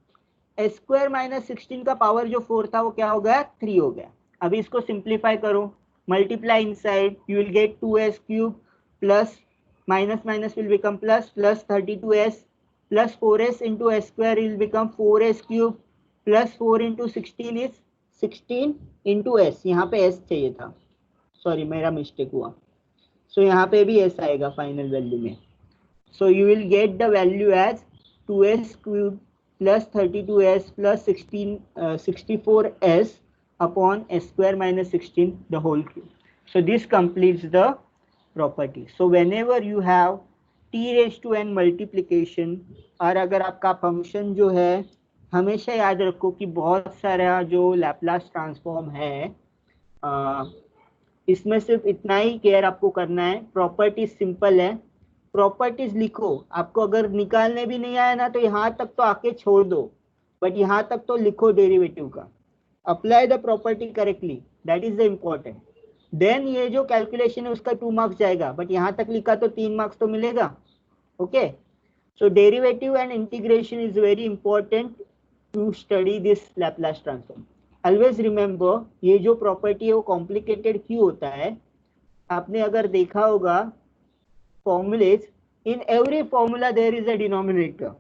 A: s square minus 16 का पावर जो 4 था वो क्या हो गया? 3 हो गया। अभी इसको सिंप्लीफाई करो, multiply inside, you will gate 2s cube plus minus minus will become plus, plus 32s plus 4s into s square will become 4s cube plus 4 into 16 is 16 into s। यहाँ पे s चाहिए था, sorry मेरा mistake हुआ। सो यहाँ पे भी s आएगा फाइनल वैल्यू में। So you will get the value as 2s cube plus 32s plus 64s upon s square minus 16 the whole cube. So this completes the property. So whenever you have t raised to n multiplication, और अगर आपका function जो है, हमेशा याद रखो कि बहुत सारा जो लैपलास ट्रांसफॉर्म है, इसमें सिर्फ इतना ही केयर आपको करना है। प्रॉपर्टीज सिंपल है, प्रॉपर्टीज लिखो। आपको अगर निकालने भी नहीं आया ना तो यहाँ तक तो आके छोड़ दो, बट यहाँ तक तो लिखो डेरिवेटिव का। Apply the property correctly, that is the important. Then ये जो कैलकुलेशन है उसका 2 मार्क्स जाएगा, बट यहाँ तक लिखा तो 3 मार्क्स तो मिलेगा। Okay, so derivative and integration is very important to study this Laplace transform. Always remember, ये जो प्रॉपर्टी है वो कॉम्प्लिकेटेड क्यों होता है? आपने अगर देखा होगा formulas, in every formula there is a denominator.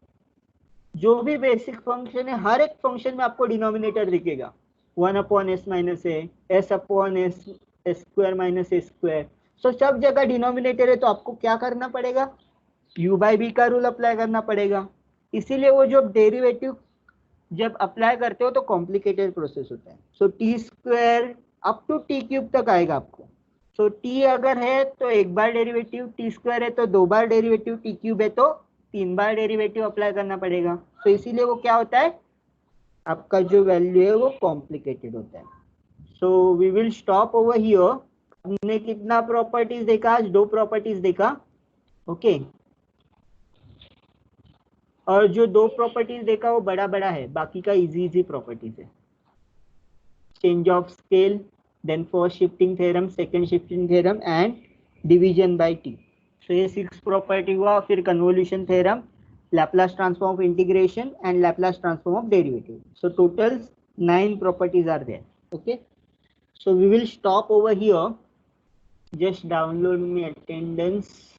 A: जो भी बेसिक फंक्शन है, हर एक फंक्शन में आपको डिनोमिनेटर दिखेगा। 1 upon S minus A, S upon S square minus A square. So सब जगह डिनोमिनेटर है, तो आपको क्या करना पड़ेगा? u बाई बी का रूल अप्लाई करना पड़ेगा। इसीलिए वो जो डेरिवेटिव जब अप्लाई करते हो तो कॉम्प्लिकेटेड प्रोसेस होता है। So T square up to T cube तक आएगा आपको। सो टी अगर है तो एक बार डेरिवेटिव, टी स्क्वायर है तो 2 बार डेरिवेटिव, टी क्यूब है तो 3 बार डेरिवेटिव अप्लाई करना पड़ेगा। तो इसीलिए वो क्या होता है, आपका जो वैल्यू है वो कॉम्प्लिकेटेड होता है। So we will stop over here. हमने कितना प्रॉपर्टीज देखा आज? 2 प्रॉपर्टीज देखा। ओके, और जो 2 प्रॉपर्टीज देखा वो बड़ा बड़ा है, बाकी का इजी इजी प्रॉपर्टीज है। Change of scale, then first shifting theorem, second shifting theorem and division by T. So ये 6 प्रॉपर्टी हुआ। फिर convolution theorem, Laplace transform of integration, and Laplace transform of derivative. So total 9 properties are there. Okay. So we will stop over here. Just download my attendance.